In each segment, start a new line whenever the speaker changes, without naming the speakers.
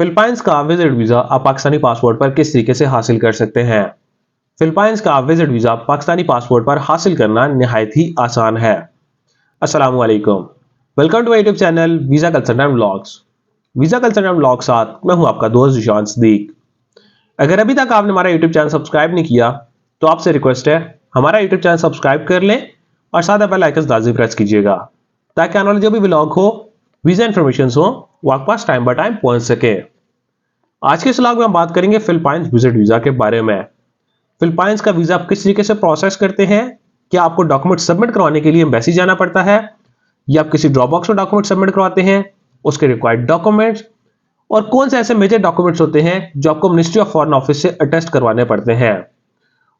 Philippines का visit visa आप Pakistani passport पर किस तरीके से हासिल कर सकते हैं। फिलीपींस का विजिट वीजा पाकिस्तानी पासपोर्ट पर हासिल करना निहायत ही आसान है। अस्सलाम वालेकुम, welcome to my YouTube channel visa consultant vlogs. Visa consultant vlog साथ मैं हूं आपका दोस्त जिशान सदीक। अगर अभी तक आपने हमारा यूट्यूब चैनल सब्सक्राइब नहीं किया तो आपसे रिक्वेस्ट है हमारा यूट्यूब चैनल सब्सक्राइब कर लें और साथ बेल आइकन लाजमी प्रेस कीजिएगा ताकि आने वाले जो भी व्लॉग हो, वीजा इंफॉर्मेशन हो, वो आपके पास टाइम बाय टाइम पहुंच सके। आज के इस व्लॉग में हम बात करेंगे फिलीपींस विजिट वीजा के बारे में। फिलीपींस का वीजा आप किस तरीके से प्रोसेस करते हैं, क्या आपको डॉक्यूमेंट सबमिट करवाने के लिए एम्बेसी जाना पड़ता है या आप किसी ड्रॉप बॉक्स में डॉक्यूमेंट सबमिट करवाते हैं, उसके रिक्वायर्ड डॉक्यूमेंट्स और कौन से ऐसे मेजर डॉक्यूमेंट्स होते हैं जो आपको मिनिस्ट्री ऑफ फॉरेन ऑफिस से अटेस्ट करवाने पड़ते हैं।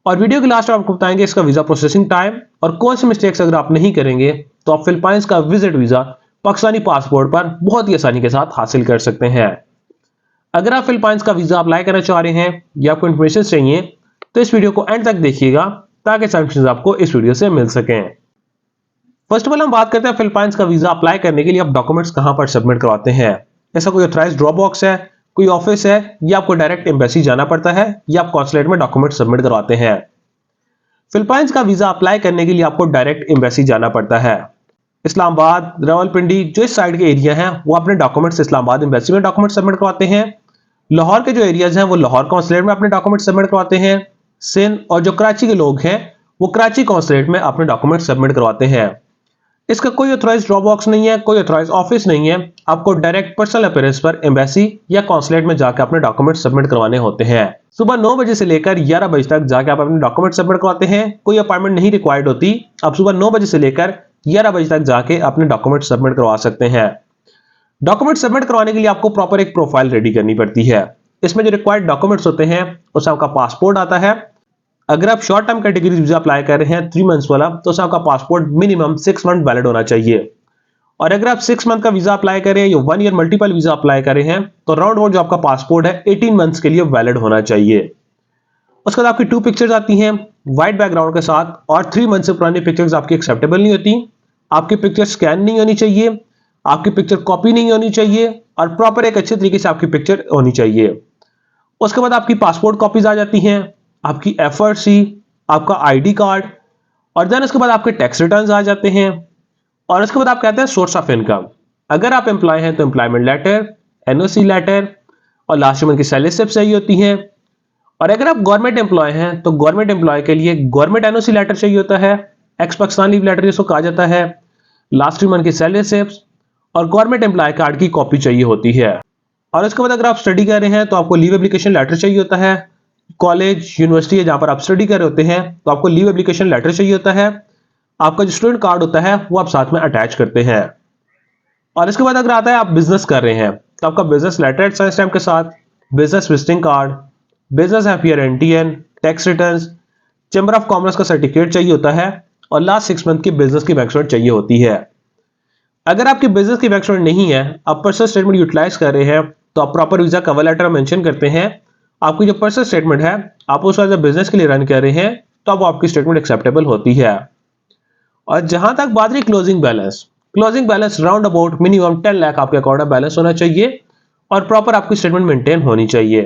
और वीडियो के लास्ट में आपको बताएंगे इसका वीजा प्रोसेसिंग टाइम और कौन सी मिस्टेक्स अगर आप नहीं करेंगे तो आप फिलीपींस का विजिट वीजा पाकिस्तानी पासपोर्ट पर बहुत ही आसानी के साथ हासिल कर सकते हैं। अगर आप फिलीपींस का वीजा अप्लाई करना चाह रहे हैं या आपको इन्फॉर्मेशन चाहिए तो इस वीडियो को एंड तक देखिएगा ताकि इन्फॉर्मेशन आपको इस वीडियो से मिल सके। फर्स्ट ऑफ ऑल हम बात करते हैं फिलीपींस का वीजा अप्लाई करने के लिए आप डॉक्यूमेंट्स कहां पर सबमिट करवाते हैं। ऐसा कोई ऑथराइज्ड ड्रॉप बॉक्स है, कोई ऑफिस है या आपको डायरेक्ट एम्बेसी जाना पड़ता है या आप कॉन्सुलेट में डॉक्यूमेंट सबमिट करवाते हैं। फिलीपींस का वीजा अप्लाई करने के लिए आपको डायरेक्ट एम्बेसी जाना पड़ता है। इस्लामाबाद, रावलपिंडी जो इस साइड के एरिया हैं वो अपने डॉक्यूमेंट्स इस्लामाबाद एम्बेसी में डॉक्यूमेंट सबमिट करवाते हैं। लाहौर के जो एरियाज हैं वो लाहौर कॉन्सुलेट में अपने डॉक्यूमेंट सबमिट करवाते हैं। सिंध और जो कराची के लोग हैं वो कराची कॉन्सुलेट में अपने डॉक्यूमेंट सबमिट करवाते हैं। इसका कोई ऑथराइज्ड ड्रॉप बॉक्स नहीं है, कोई ऑथराइज्ड ऑफिस नहीं है, आपको डायरेक्ट पर्सनल अपीयरेंस पर एम्बेसी या कॉन्सुलेट में जाकर अपने डॉक्यूमेंट सबमिट करवाने होते हैं। सुबह 9 बजे से लेकर 11 बजे तक जाकर आप अपने डॉक्यूमेंट सबमिट करवाते हैं। कोई अपॉइंटमेंट नहीं रिक्वायर्ड होती, आप सुबह 9 बजे से लेकर 11 बजे तक जाके अपने डॉक्यूमेंट सबमिट करवा सकते हैं। डॉक्यूमेंट सबमिट करवाने के लिए आपको प्रॉपर एक प्रोफाइल रेडी करनी पड़ती है। इसमें जो रिक्वायर्ड डॉक्यूमेंट्स होते हैं उसमें आपका पासपोर्ट आता है। अगर आप short term category visa apply कर रहे हैं 3 मंथ्स वाला तो उसमें आपका पासपोर्ट मिनिमम 6 मंथ वैलिड होना चाहिए। और अगर आप 6 मंथ का वीजा अप्लाई कर रहे हैं या 1 ईयर मल्टीपल वीजा अप्लाई कर रहे हैं तो राउंड अबाउट जो आपका पासपोर्ट है 18 मंथ्स के लिए वैलिड होना चाहिए। उसके बाद आपकी 2 पिक्चर्स आती हैं व्हाइट बैकग्राउंड के साथ और 3 मंथ से पुरानी पिक्चर्स आपकी एक्सेप्टेबल नहीं होती। आपकी पिक्चर स्कैन नहीं होनी चाहिए, आपकी पिक्चर कॉपी नहीं होनी चाहिए और प्रॉपर एक अच्छे तरीके से आपकी पिक्चर होनी चाहिए। उसके बाद आपकी पासपोर्ट कॉपीज आ जाती हैं, आपकी एफआरसी, आपका आईडी कार्ड और देन उसके बाद आपके टैक्स रिटर्न्स आ जाते हैं। और उसके बाद आप कहते हैं सोर्स ऑफ इनकम। अगर आप एम्प्लॉय हैं तो एम्प्लॉयमेंट लेटर, एनओसी लेटर और लास्ट मंथ की सैलरी स्लिप चाहिए होती है। और अगर आप गवर्नमेंट एम्प्लॉय हैं तो गवर्नमेंट एम्प्लॉय के लिए गवर्नमेंट एनओसी लेटर चाहिए होता है, एक्स पाकिस्तान लीव लेटर जिसको कहा जाता है, लास्ट मंथ की सैलरी स्लिप्स और गवर्नमेंट एम्प्लॉय कार्ड की कॉपी चाहिए होती है। और उसके बाद अगर आप स्टडी कर रहे हैं तो आपको लीव एप्लीकेशन लेटर चाहिए होता है। कॉलेज, यूनिवर्सिटी है जहां पर आप स्टडी कर रहे होते हैं तो आपको लीव एप्लीकेशन लेटर चाहिए होता है। आपका जो स्टूडेंट कार्ड होता है वो आप साथ में अटैच करते हैं। और इसके बाद अगर आता है आप बिजनेस कर रहे हैं तो आपका business letter at sign stamp के साथ, business visiting card, business FIR NTN, tax returns, chamber of commerce का सर्टिफिकेट चाहिए होता है और लास्ट 6 मंथ की बिजनेस की बैंक स्टेटमेंट चाहिए होती है। अगर आपकी बिजनेस की बैंक स्टेटमेंट नहीं है, आप पर्सनल स्टेटमेंट यूटिलाइज कर रहे हैं तो आप proper visa cover letter mention करते हैं। आपकी जो पर्सनल स्टेटमेंट है आप उस वजह बिजनेस के लिए रन कर रहे हैं तो अब आपकी स्टेटमेंट एक्सेप्टेबल होती है। और जहां तक बात रही closing balance round about minimum 10 lakh आपके अकाउंट में बैलेंस होना चाहिए और प्रॉपर आपकी स्टेटमेंट मेंटेन होनी चाहिए।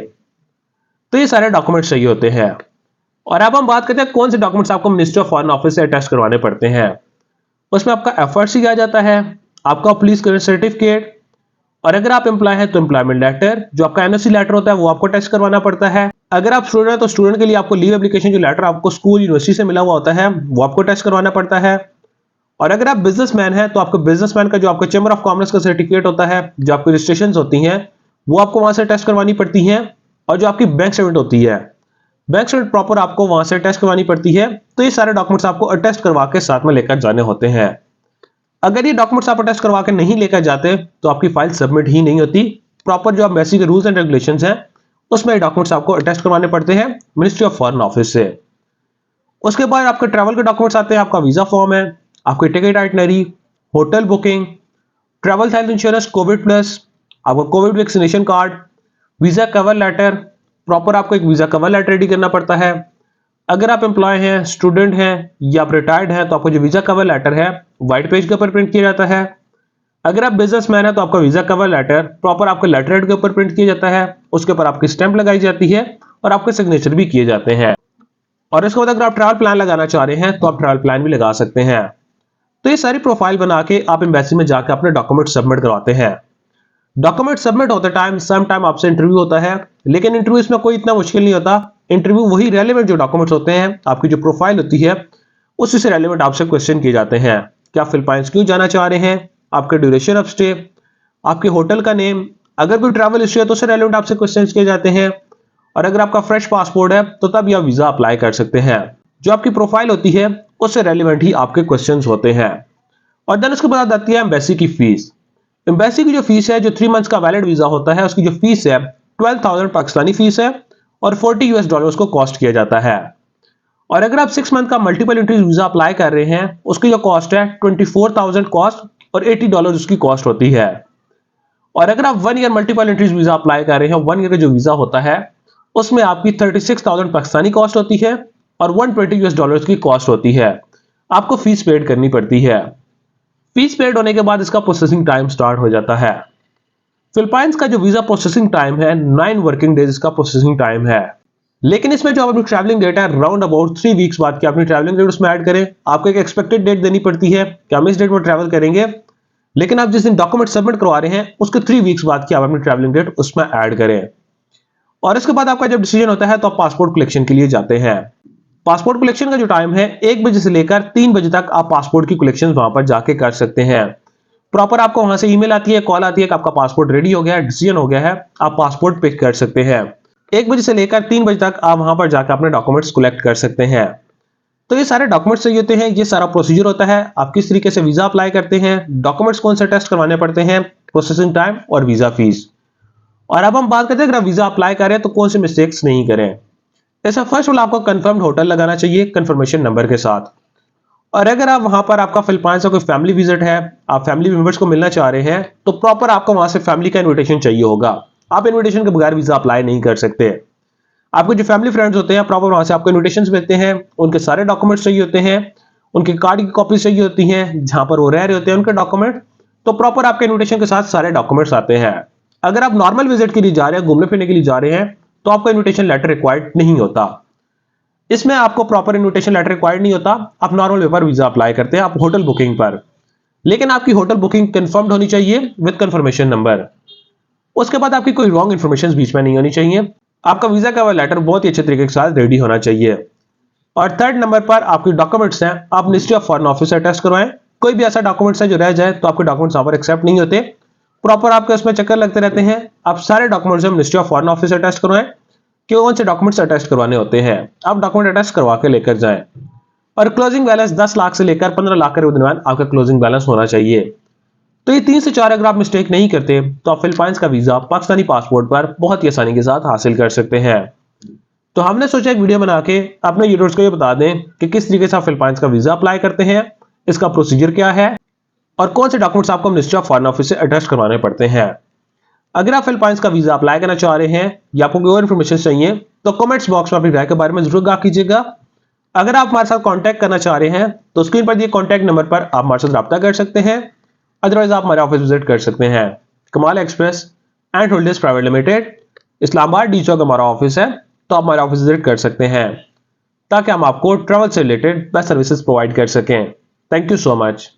तो ये सारे डॉक्यूमेंट्स चाहिए होते हैं। और अब हम बात करते हैं कौन से डॉक्यूमेंट्स आपको मिनिस्ट्री ऑफ फॉरेन ऑफिस से अटैच करवाने पड़ते हैं। उसमें आपका एफआरसी आ जाता है, आपका पुलिस क्लियरेंस सर्टिफिकेट और अगर आप एम्प्लॉय हैं तो एम्प्लॉयमेंट लेटर, जो आपका एनओसी लेटर होता है वो आपको अटैच करवाना पड़ता है। अगर आप स्टूडेंट हैं तो स्टूडेंट के लिए आपको लीव एप्लीकेशन जो लेटर आपको स्कूल यूनिवर्सिटी से मिला हुआ होता है वो आपको अटैच करवाना पड़ता है। और अगर आप बिजनेसमैन हैं तो आपको बिजनेसमैन का जो आपका चैम्बर ऑफ कॉमर्स का सर्टिफिकेट होता है, जो आपकी रजिस्ट्रेशन होती हैं वो आपको वहां से अटैच करवानी पड़ती हैं। और जो आपकी बैंक स्टेटमेंट होती है, बैंक स्टेटमेंट प्रॉपर आपको वहां से अटैच करवानी पड़ती है। तो ये सारे डॉक्यूमेंट्स आपको अटैच करवा के साथ में लेकर जाने होते हैं। अगर ये डॉक्यूमेंट्स आप अटैच करवा के नहीं लेकर जाते तो आपकी फाइल सबमिट ही नहीं होती। प्रॉपर जो एम्बेसी के रूल्स एंड रेगुलेशंस हैं उसमें डॉक्यूमेंट्स आपको अटैच करवाने पड़ते हैं मिनिस्ट्री ऑफ फॉरेन ऑफिस से। उसके बाद आपके ट्रैवल के डॉक्यूमेंट्स आते हैं, आपका वीजा फॉर्म है, आपकी ticket itinerary, hotel booking, travel health insurance covid plus, आपका covid vaccination card, visa cover letter, proper आपको एक वीजा कवर लेटर रेडी करना पड़ता है। अगर आप एम्प्लॉय हैं, स्टूडेंट हैं या आप रिटायर्ड हैं तो आपको जो वीजा कवर लेटर है व्हाइट पेज के ऊपर प्रिंट किया जाता है। अगर आप बिजनेसमैन है तो आपका वीजा कवर लेटर प्रॉपर आपके लेटर हेड के ऊपर प्रिंट किया जाता है, उसके ऊपर आपकी स्टैंप लगाई जाती है और आपके सिग्नेचर भी किए जाते हैं। और इसके बाद अगर आप ट्रैवल प्लान लगाना चाह रहे हैं तो आप ट्रैवल प्लान भी लगा सकते हैं। तो ये सारी प्रोफाइल बना के आप एम्बेसी में जाकर अपने डॉक्यूमेंट सबमिट करवाते हैं। डॉक्यूमेंट सबमिट होते टाइम सम टाइम आपसे इंटरव्यू होता है, लेकिन इंटरव्यू इसमें कोई इतना मुश्किल नहीं होता। इंटरव्यू वही रेलेवेंट जो डॉक्यूमेंट्स होते हैं, आपकी जो प्रोफाइल होती है उसी से रेलेवेंट आपसे क्वेश्चन किए जाते हैं। क्या फिलीपाइंस क्यों जाना चाह रहे हैं, आपके ड्यूरेशन ऑफ स्टे, आपके होटल का नेम, अगर कोई ट्रैवल हिस्ट्री है तो उससे रेलेवेंट आपसे क्वेश्चन किए जाते हैं। और अगर आपका फ्रेश पासपोर्ट है तो तब आप वीजा अप्लाई कर सकते हैं। जो आपकी प्रोफाइल होती है उससे रेलेवेंट ही आपके क्वेश्चंस होते हैं। और देन उसके बाद आती है एम्बेसी की फीस। एम्बेसी की जो फीस है, जो 3 मंथ्स का वैलिड वीजा होता है, उसकी जो फीस है 12,000 पाकिस्तानी फीस है और $40 उसको कॉस्ट किया जाता है। और अगर आप 6 मंथ का मल्टीपल एंट्री वीजा अप्लाई कर रहे हैं, उसकी जो कॉस्ट है 24,000 कॉस्ट और $80 उसकी कॉस्ट होती है। और अगर आप 1 year multiple entries visa apply कर रहे हैं, 1 ईयर का जो वीजा होता है उसमें आपकी 36,000 पाकिस्तानी कॉस्ट होती है और $120 की कॉस्ट होती है। आपको फीस पेड करनी पड़ती है। फीस पेड होने के बाद इसका प्रोसेसिंग टाइम स्टार्ट हो जाता है। फिलीपाइंस का जो वीजा प्रोसेसिंग टाइम है 9 वर्किंग डेज इसका प्रोसेसिंग टाइम है। लेकिन इसमें जो अपनी ट्रैवलिंग डेट है राउंड अबाउट 3 वीक्स बाद की अपनी ट्रैवलिंग डेट उसमें ऐड करें। आपको एक एक्सपेक्टेड डेट देनी पड़ती है कि हम इस डेट में ट्रैवल करेंगे, लेकिन आप जिस दिन डॉक्यूमेंट सबमिट करवा रहे हैं उसके 3 वीक्स बाद की आप अपनी ट्रैवलिंग डेट उसमें ऐड करें। और इसके बाद आपका जब डिसीजन होता है तो आप पासपोर्ट कलेक्शन के लिए जाते हैं। पासपोर्ट कलेक्शन का जो टाइम है 1 बजे से लेकर 3 बजे तक आप पासपोर्ट की कलेक्शन वहां पर जाके कर सकते हैं। प्रॉपर आपको वहां से ईमेल आती है, कॉल आती है कि आपका पासपोर्ट रेडी हो गया है, डिसीजन हो गया है, आप पासपोर्ट पिक कर सकते हैं। 1 बजे से लेकर 3 बजे तक आप वहां पर जाकर अपने डॉक्यूमेंट्स कलेक्ट कर सकते हैं। तो ये सारे डॉक्यूमेंट्स चाहिए होते हैं, ये सारा प्रोसीजर होता है। आप किस तरीके से वीजा अप्लाई करते हैं, डॉक्यूमेंट्स कौन से टेस्ट करवाने पड़ते हैं, प्रोसेसिंग टाइम और वीजा फीस। और अब हम बात करते हैं अगर आप वीजा अप्लाई करें तो कौन से मिस्टेक्स नहीं करें। ऐसा फर्स्ट ऑफ ऑल आपको कंफर्म्ड होटल लगाना चाहिए कंफर्मेशन नंबर के साथ। और अगर आप वहां पर आपका फिलीपाइंस का कोई फैमिली विजिट है, आप फैमिली मेंबर्स को मिलना चाह रहे हैं, तो प्रॉपर आपको वहां से फैमिली का इन्विटेशन चाहिए होगा। आप इन्विटेशन के बगैर वीजा अप्लाई नहीं कर सकते। आपके जो फैमिली फ्रेंड्स होते हैं प्रॉपर वहां से आपको इन्विटेशंस मिलते हैं, उनके सारे डॉक्यूमेंट्स चाहिए होते हैं, उनके कार्ड की कॉपी चाहिए होती हैं, जहां पर वो रह रहे होते हैं उनके डॉक्यूमेंट। तो प्रॉपर आपके इन्विटेशन के साथ सारे डॉक्यूमेंट्स आते हैं। अगर आप नॉर्मल विजिट के लिए जा रहे हैं, घूमने फिरने के लिए जा रहे हैं, तो आपका इन्विटेशन लेटर रिक्वायर्ड नहीं होता। इसमें आपको प्रॉपर इन्विटेशन लेटर रिक्वायर्ड नहीं होता। आप नॉर्मल पेपर वीजा अप्लाई करते हैं आप होटल बुकिंग पर, लेकिन आपकी होटल बुकिंग कंफर्म्ड होनी चाहिए विद कंफर्मेशन नंबर। उसके बाद आपकी कोई रॉन्ग इन्फॉर्मेशन बीच में नहीं होनी चाहिए। आपका वीजा का लेटर बहुत ही अच्छे तरीके के साथ रेडी होना चाहिए। और थर्ड नंबर पर आपके डॉक्यूमेंट्स हैं, आप मिनिस्ट्री ऑफ फॉरेन ऑफिस से टेस्ट करवाएं। कोई भी ऐसा डॉक्यूमेंट्स है जो रह जाए तो आपके डॉक्यूमेंट्स वहां पर एक्सेप्ट नहीं होते। प्रॉपर आपके उसमें चक्कर लगते रहते हैं। आप सारे documents ministry of foreign office से टेस्ट करवाएं कि कौन से डॉक्यूमेंट्स अटेस्ट करवाने होते हैं। आप डॉक्यूमेंट अटेस्ट करवा के लेकर जाएं। और क्लोजिंग बैलेंस 10 लाख से लेकर 15 लाख के दरमियान आपका क्लोजिंग बैलेंस होना चाहिए। तो ये 3 से 4 अगर आप मिस्टेक नहीं करते तो आप फिलीपाइंस का वीजा पाकिस्तानी पासपोर्ट पर बहुत ही आसानी के साथ हासिल कर सकते हैं। तो हमने सोचा एक वीडियो बना के अपने यूजर्स को ये बता दें कि किस तरीके से आप फिलीपाइंस का वीजा अप्लाई करते हैं, इसका प्रोसीजर क्या है और कौन से डॉक्यूमेंट्स आपको मिनिस्ट्री ऑफ फॉरेन ऑफिस से अटेस्ट करवाने पड़ते हैं। अगर आप फिलीपाइंस का वीजा अप्लाई करना चाह रहे हैं या आपको कोई और इन्फॉर्मेशन चाहिए तो कमेंट्स बॉक्स में अपनी राय के बारे में जरूर आगाह कीजिएगा। अगर आप हमारे साथ कांटेक्ट करना चाह रहे हैं तो स्क्रीन पर दिए कांटेक्ट नंबर पर आप हमारे साथ रब्ता कर सकते हैं। अदरवाइज आप हमारे ऑफिस विजिट कर सकते हैं। Kamal express and holders private limited, Islamabad D Chowk हमारा ऑफिस है, तो आप हमारे ऑफिस विजिट कर सकते हैं ताकि हम आपको ट्रैवल से रिलेटेड बेस्ट सर्विसेज प्रोवाइड कर सकें। Thank you so much.